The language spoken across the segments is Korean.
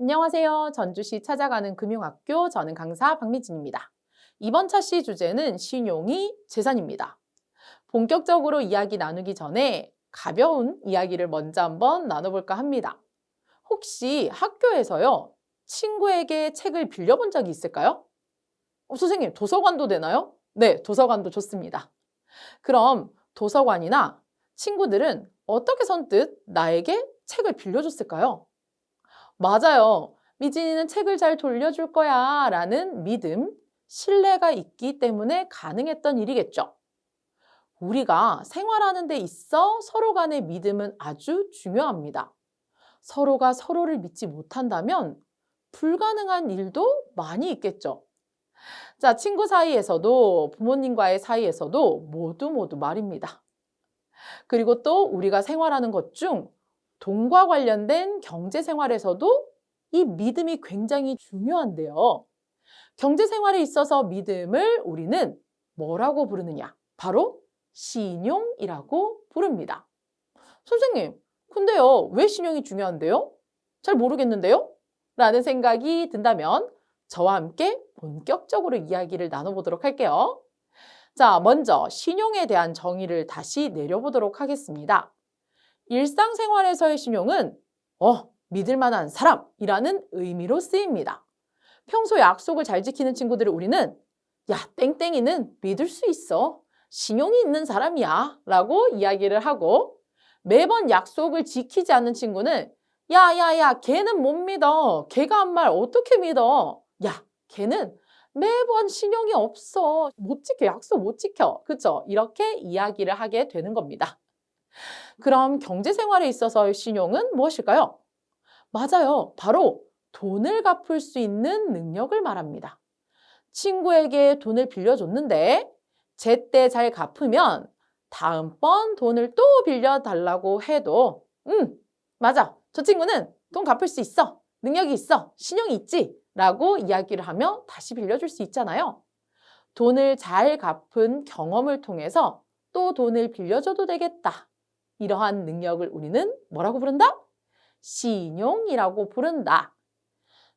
안녕하세요. 전주시 찾아가는 금융학교 저는 강사 박미진입니다. 이번 차시 주제는 신용이 재산입니다. 본격적으로 이야기 나누기 전에 가벼운 이야기를 먼저 한번 나눠볼까 합니다. 혹시 학교에서요, 친구에게 책을 빌려본 적이 있을까요? 선생님, 도서관도 되나요? 네, 도서관도 좋습니다. 그럼 도서관이나 친구들은 어떻게 선뜻 나에게 책을 빌려줬을까요? 맞아요. 미진이는 책을 잘 돌려줄 거야 라는 믿음, 신뢰가 있기 때문에 가능했던 일이겠죠. 우리가 생활하는 데 있어 서로 간의 믿음은 아주 중요합니다. 서로가 서로를 믿지 못한다면 불가능한 일도 많이 있겠죠. 자, 친구 사이에서도 부모님과의 사이에서도 모두 말입니다. 그리고 또 우리가 생활하는 것 중 돈과 관련된 경제 생활에서도 이 믿음이 굉장히 중요한데요. 경제 생활에 있어서 믿음을 우리는 뭐라고 부르느냐? 바로 신용이라고 부릅니다. 선생님, 근데요, 왜 신용이 중요한데요? 잘 모르겠는데요? 라는 생각이 든다면 저와 함께 본격적으로 이야기를 나눠보도록 할게요. 자, 먼저 신용에 대한 정의를 다시 내려보도록 하겠습니다. 일상생활에서의 신용은 믿을 만한 사람이라는 의미로 쓰입니다. 평소 약속을 잘 지키는 친구들을 우리는 야, 땡땡이는 믿을 수 있어. 신용이 있는 사람이야 라고 이야기를 하고 매번 약속을 지키지 않는 친구는 야, 걔는 못 믿어. 걔가 한 말 어떻게 믿어? 야, 걔는 매번 신용이 없어. 못 지켜. 약속 못 지켜. 그쵸? 이렇게 이야기를 하게 되는 겁니다. 그럼 경제 생활에 있어서의 신용은 무엇일까요? 맞아요. 바로 돈을 갚을 수 있는 능력을 말합니다. 친구에게 돈을 빌려줬는데 제때 잘 갚으면 다음번 돈을 또 빌려달라고 해도 맞아. 저 친구는 돈 갚을 수 있어. 능력이 있어. 신용이 있지. 라고 이야기를 하며 다시 빌려줄 수 있잖아요. 돈을 잘 갚은 경험을 통해서 또 돈을 빌려줘도 되겠다. 이러한 능력을 우리는 뭐라고 부른다? 신용이라고 부른다.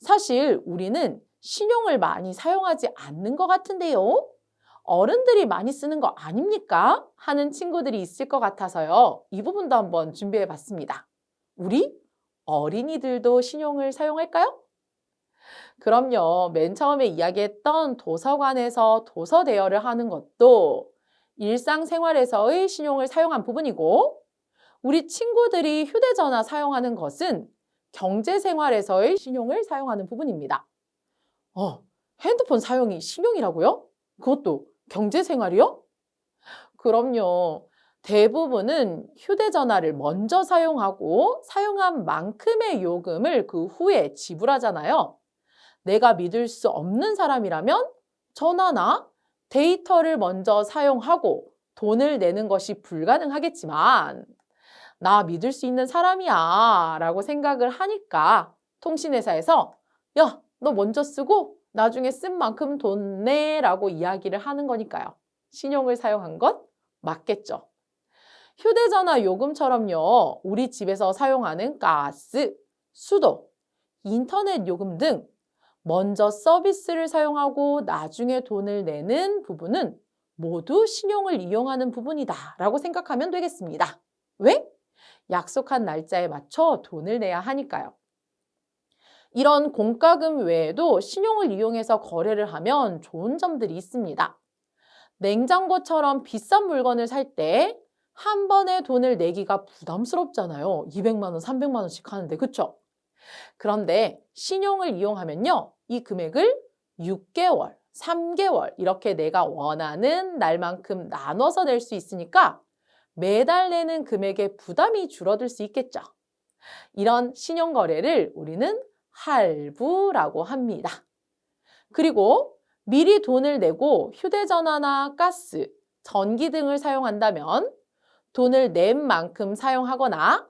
사실 우리는 신용을 많이 사용하지 않는 것 같은데요. 어른들이 많이 쓰는 거 아닙니까? 하는 친구들이 있을 것 같아서요. 이 부분도 한번 준비해 봤습니다. 우리 어린이들도 신용을 사용할까요? 그럼요. 맨 처음에 이야기했던 도서관에서 도서 대여를 하는 것도 일상생활에서의 신용을 사용한 부분이고 우리 친구들이 휴대전화 사용하는 것은 경제생활에서의 신용을 사용하는 부분입니다. 핸드폰 사용이 신용이라고요? 그것도 경제생활이요? 그럼요. 대부분은 휴대전화를 먼저 사용하고 사용한 만큼의 요금을 그 후에 지불하잖아요. 내가 믿을 수 없는 사람이라면 전화나 데이터를 먼저 사용하고 돈을 내는 것이 불가능하겠지만 나 믿을 수 있는 사람이야 라고 생각을 하니까 통신회사에서 야, 너 먼저 쓰고 나중에 쓴 만큼 돈 내 라고 이야기를 하는 거니까요. 신용을 사용한 것 맞겠죠. 휴대전화 요금처럼요. 우리 집에서 사용하는 가스, 수도, 인터넷 요금 등 먼저 서비스를 사용하고 나중에 돈을 내는 부분은 모두 신용을 이용하는 부분이다 라고 생각하면 되겠습니다. 왜? 약속한 날짜에 맞춰 돈을 내야 하니까요. 이런 공과금 외에도 신용을 이용해서 거래를 하면 좋은 점들이 있습니다. 냉장고처럼 비싼 물건을 살 때 한 번에 돈을 내기가 부담스럽잖아요. 200만 원, 300만 원씩 하는데, 그쵸? 그런데 신용을 이용하면요. 이 금액을 6개월, 3개월 이렇게 내가 원하는 날만큼 나눠서 낼 수 있으니까 매달 내는 금액의 부담이 줄어들 수 있겠죠. 이런 신용거래를 우리는 할부라고 합니다. 그리고 미리 돈을 내고 휴대전화나 가스, 전기 등을 사용한다면 돈을 낸 만큼 사용하거나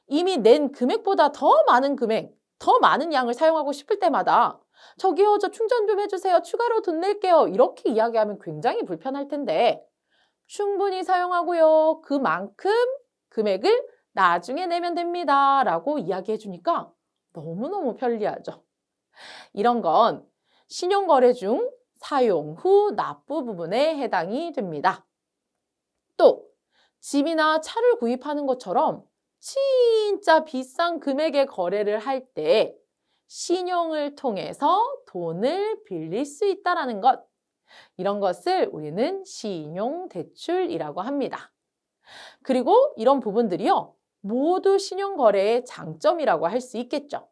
이미 낸 금액보다 더 많은 금액, 더 많은 양을 사용하고 싶을 때마다 저기요, 저 충전 좀 해주세요. 추가로 돈 낼게요. 이렇게 이야기하면 굉장히 불편할 텐데 충분히 사용하고요. 그만큼 금액을 나중에 내면 됩니다. 라고 이야기해 주니까 너무너무 편리하죠. 이런 건 신용거래 중 사용 후 납부 부분에 해당이 됩니다. 또 집이나 차를 구입하는 것처럼 진짜 비싼 금액의 거래를 할 때 신용을 통해서 돈을 빌릴 수 있다는 것. 이런 것을 우리는 신용대출이라고 합니다. 그리고 이런 부분들이요, 모두 신용거래의 장점이라고 할 수 있겠죠.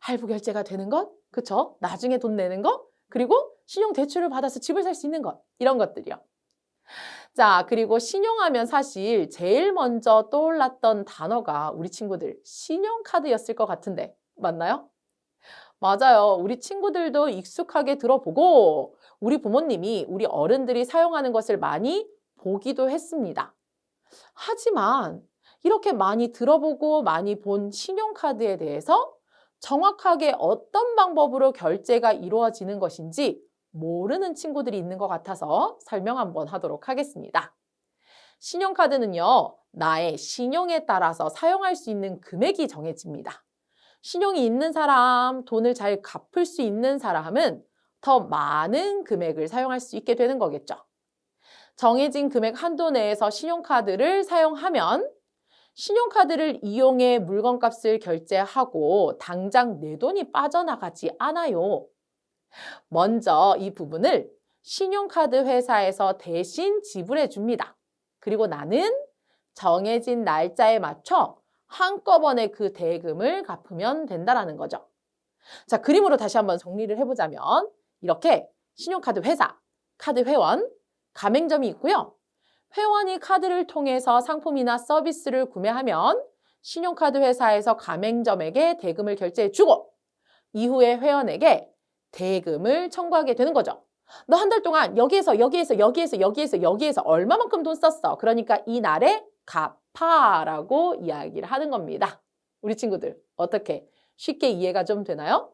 할부 결제가 되는 것, 그쵸? 나중에 돈 내는 것, 그리고 신용대출을 받아서 집을 살 수 있는 것, 이런 것들이요. 자, 그리고 신용하면 사실 제일 먼저 떠올랐던 단어가 우리 친구들 신용카드였을 것 같은데 맞나요? 맞아요. 우리 친구들도 익숙하게 들어보고 우리 부모님이, 우리 어른들이 사용하는 것을 많이 보기도 했습니다. 하지만 이렇게 많이 들어보고 많이 본 신용카드에 대해서 정확하게 어떤 방법으로 결제가 이루어지는 것인지 모르는 친구들이 있는 것 같아서 설명 한번 하도록 하겠습니다. 신용카드는요, 나의 신용에 따라서 사용할 수 있는 금액이 정해집니다. 신용이 있는 사람, 돈을 잘 갚을 수 있는 사람은 더 많은 금액을 사용할 수 있게 되는 거겠죠. 정해진 금액 한도 내에서 신용카드를 사용하면 신용카드를 이용해 물건값을 결제하고 당장 내 돈이 빠져나가지 않아요. 먼저 이 부분을 신용카드 회사에서 대신 지불해 줍니다. 그리고 나는 정해진 날짜에 맞춰 한꺼번에 그 대금을 갚으면 된다는 거죠. 자, 그림으로 다시 한번 정리를 해보자면 이렇게 신용카드 회사, 카드 회원, 가맹점이 있고요. 회원이 카드를 통해서 상품이나 서비스를 구매하면 신용카드 회사에서 가맹점에게 대금을 결제해주고 이후에 회원에게 대금을 청구하게 되는 거죠. 너 한 달 동안 여기에서 얼마만큼 돈 썼어. 그러니까 이 날에 갚아라고 이야기를 하는 겁니다. 우리 친구들 어떻게 쉽게 이해가 좀 되나요?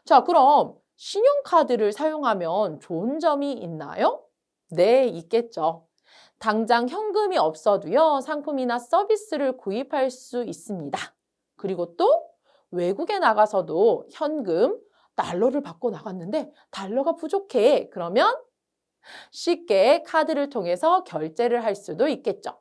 자, 그럼 신용카드를 사용하면 좋은 점이 있나요? 네, 있겠죠. 당장 현금이 없어도요, 상품이나 서비스를 구입할 수 있습니다. 그리고 또 외국에 나가서도 현금, 달러를 받고 나갔는데 달러가 부족해. 그러면 쉽게 카드를 통해서 결제를 할 수도 있겠죠.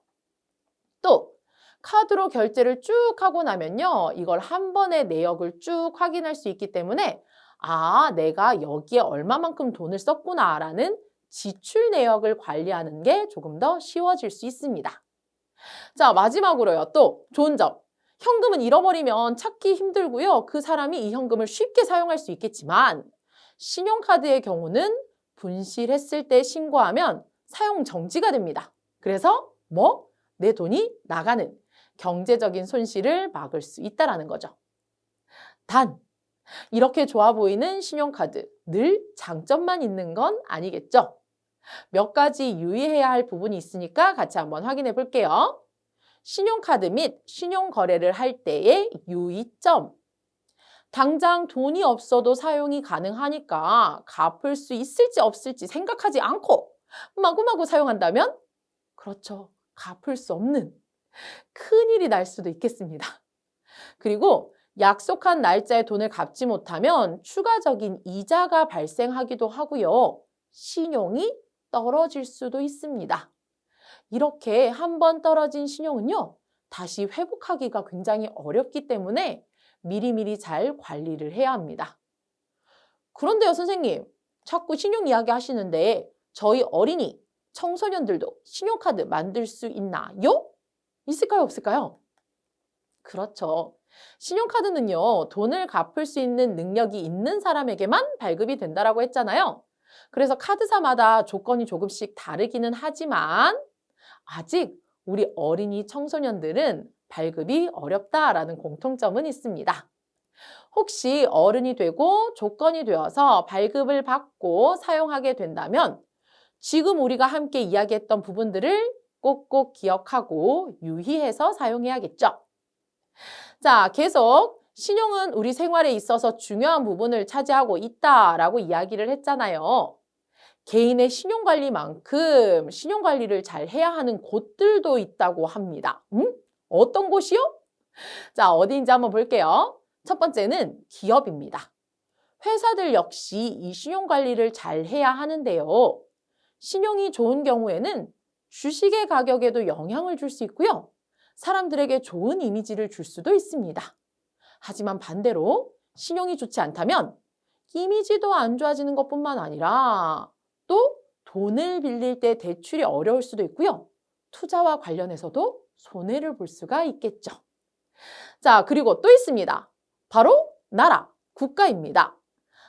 또 카드로 결제를 쭉 하고 나면요, 이걸 한 번에 내역을 쭉 확인할 수 있기 때문에 아, 내가 여기에 얼마만큼 돈을 썼구나라는 지출 내역을 관리하는 게 조금 더 쉬워질 수 있습니다. 자, 마지막으로요. 또 좋은 점. 현금은 잃어버리면 찾기 힘들고요. 그 사람이 이 현금을 쉽게 사용할 수 있겠지만 신용카드의 경우는 분실했을 때 신고하면 사용 정지가 됩니다. 그래서 내 돈이 나가는 경제적인 손실을 막을 수 있다는 거죠. 단, 이렇게 좋아 보이는 신용카드, 늘 장점만 있는 건 아니겠죠? 몇 가지 유의해야 할 부분이 있으니까 같이 한번 확인해 볼게요. 신용카드 및 신용거래를 할 때의 유의점. 당장 돈이 없어도 사용이 가능하니까 갚을 수 있을지 없을지 생각하지 않고 마구마구 사용한다면 그렇죠. 갚을 수 없는 큰일이 날 수도 있겠습니다. 그리고 약속한 날짜에 돈을 갚지 못하면 추가적인 이자가 발생하기도 하고요. 신용이 떨어질 수도 있습니다. 이렇게 한 번 떨어진 신용은요, 다시 회복하기가 굉장히 어렵기 때문에 미리미리 잘 관리를 해야 합니다. 그런데요, 선생님, 자꾸 신용 이야기 하시는데 저희 어린이, 청소년들도 신용카드 만들 수 있나요? 있을까요, 없을까요? 그렇죠. 신용카드는요, 돈을 갚을 수 있는 능력이 있는 사람에게만 발급이 된다라고 했잖아요. 그래서 카드사마다 조건이 조금씩 다르기는 하지만 아직 우리 어린이 청소년들은 발급이 어렵다라는 공통점은 있습니다. 혹시 어른이 되고 조건이 되어서 발급을 받고 사용하게 된다면 지금 우리가 함께 이야기했던 부분들을 꼭꼭 기억하고 유의해서 사용해야겠죠. 자, 계속 신용은 우리 생활에 있어서 중요한 부분을 차지하고 있다라고 이야기를 했잖아요. 개인의 신용관리만큼 신용관리를 잘 해야 하는 곳들도 있다고 합니다. 어떤 곳이요? 자, 어디인지 한번 볼게요. 첫 번째는 기업입니다. 회사들 역시 이 신용 관리를 잘 해야 하는데요. 신용이 좋은 경우에는 주식의 가격에도 영향을 줄 수 있고요. 사람들에게 좋은 이미지를 줄 수도 있습니다. 하지만 반대로 신용이 좋지 않다면 이미지도 안 좋아지는 것뿐만 아니라 또 돈을 빌릴 때 대출이 어려울 수도 있고요. 투자와 관련해서도 손해를 볼 수가 있겠죠. 자, 그리고 또 있습니다. 바로 나라, 국가입니다.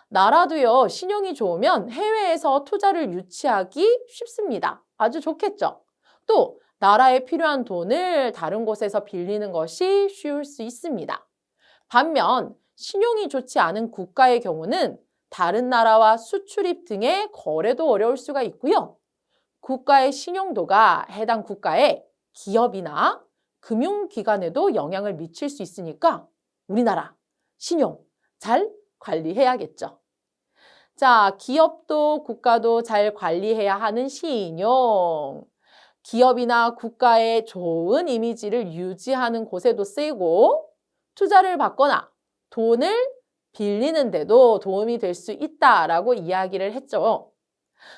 나라도요, 신용이 좋으면 해외에서 투자를 유치하기 쉽습니다. 아주 좋겠죠. 또 나라에 필요한 돈을 다른 곳에서 빌리는 것이 쉬울 수 있습니다. 반면 신용이 좋지 않은 국가의 경우는 다른 나라와 수출입 등의 거래도 어려울 수가 있고요. 국가의 신용도가 해당 국가의 기업이나 금융기관에도 영향을 미칠 수 있으니까 우리나라 신용 잘 관리해야겠죠. 자, 기업도 국가도 잘 관리해야 하는 신용. 기업이나 국가의 좋은 이미지를 유지하는 곳에도 쓰이고 투자를 받거나 돈을 빌리는 데도 도움이 될 수 있다라고 이야기를 했죠.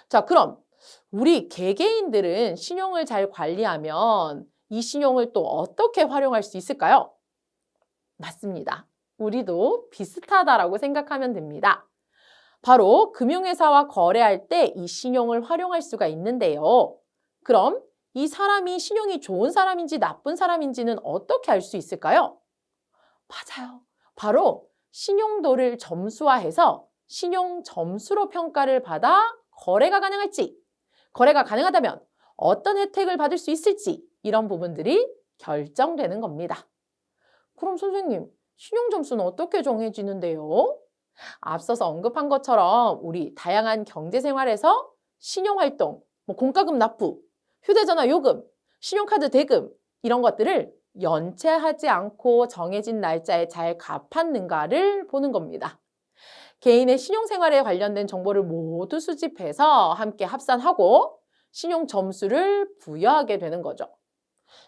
자, 그럼 우리 개개인들은 신용을 잘 관리하면 이 신용을 또 어떻게 활용할 수 있을까요? 맞습니다. 우리도 비슷하다라고 생각하면 됩니다. 바로 금융회사와 거래할 때 이 신용을 활용할 수가 있는데요. 그럼 이 사람이 신용이 좋은 사람인지 나쁜 사람인지는 어떻게 알 수 있을까요? 맞아요. 바로 신용도를 점수화해서 신용 점수로 평가를 받아 거래가 가능할지, 거래가 가능하다면 어떤 혜택을 받을 수 있을지 이런 부분들이 결정되는 겁니다. 그럼 선생님, 신용 점수는 어떻게 정해지는데요? 앞서서 언급한 것처럼 우리 다양한 경제 생활에서 신용활동, 공과금 납부, 휴대전화 요금, 신용카드 대금 이런 것들을 연체하지 않고 정해진 날짜에 잘 갚았는가를 보는 겁니다. 개인의 신용생활에 관련된 정보를 모두 수집해서 함께 합산하고 신용 점수를 부여하게 되는 거죠.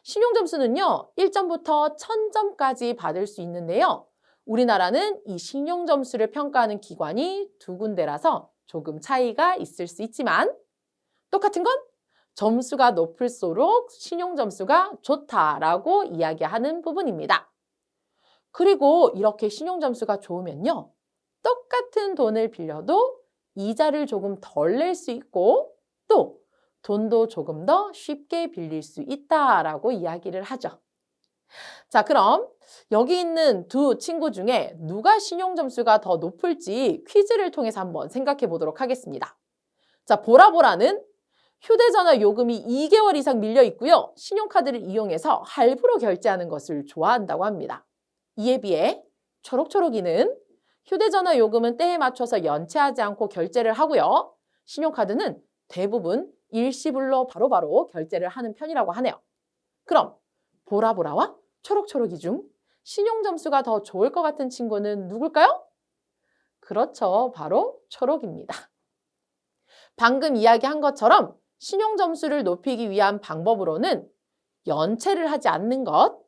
신용 점수는요, 1점부터 1000점까지 받을 수 있는데요. 우리나라는 이 신용 점수를 평가하는 기관이 두 군데라서 조금 차이가 있을 수 있지만 똑같은 건 점수가 높을수록 신용 점수가 좋다라고 이야기하는 부분입니다. 그리고 이렇게 신용 점수가 좋으면요, 똑같은 돈을 빌려도 이자를 조금 덜 낼 수 있고 또 돈도 조금 더 쉽게 빌릴 수 있다라고 이야기를 하죠. 자, 그럼 여기 있는 두 친구 중에 누가 신용 점수가 더 높을지 퀴즈를 통해서 한번 생각해 보도록 하겠습니다. 자, 보라보라는 휴대전화 요금이 2개월 이상 밀려 있고요. 신용카드를 이용해서 할부로 결제하는 것을 좋아한다고 합니다. 이에 비해 초록초록이는 휴대전화 요금은 때에 맞춰서 연체하지 않고 결제를 하고요. 신용카드는 대부분 일시불로 바로바로 결제를 하는 편이라고 하네요. 그럼 보라보라와 초록초록이 중 신용 점수가 더 좋을 것 같은 친구는 누굴까요? 그렇죠. 바로 초록입니다. 방금 이야기한 것처럼 신용 점수를 높이기 위한 방법으로는 연체를 하지 않는 것,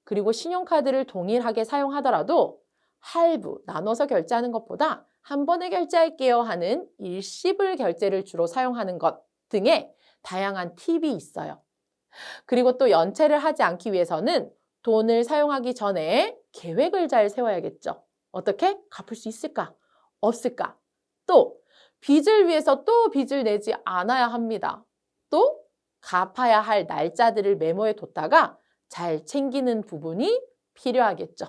그리고 신용카드를 동일하게 사용하더라도 할부, 나눠서 결제하는 것보다 한 번에 결제할게요 하는 일시불 결제를 주로 사용하는 것 등의 다양한 팁이 있어요. 그리고 또 연체를 하지 않기 위해서는 돈을 사용하기 전에 계획을 잘 세워야겠죠. 어떻게 갚을 수 있을까? 없을까? 또 빚을 위해서 또 빚을 내지 않아야 합니다. 또 갚아야 할 날짜들을 메모해 뒀다가 잘 챙기는 부분이 필요하겠죠.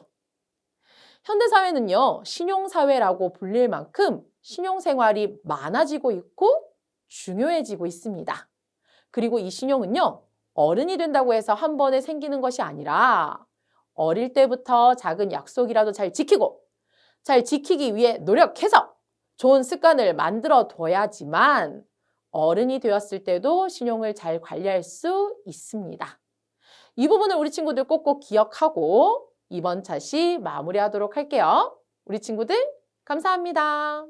현대사회는요, 신용사회라고 불릴 만큼 신용생활이 많아지고 있고 중요해지고 있습니다. 그리고 이 신용은요, 어른이 된다고 해서 한 번에 생기는 것이 아니라 어릴 때부터 작은 약속이라도 잘 지키고 잘 지키기 위해 노력해서 좋은 습관을 만들어 둬야지만 어른이 되었을 때도 신용을 잘 관리할 수 있습니다. 이 부분을 우리 친구들 꼭꼭 기억하고 이번 차시 마무리하도록 할게요. 우리 친구들 감사합니다.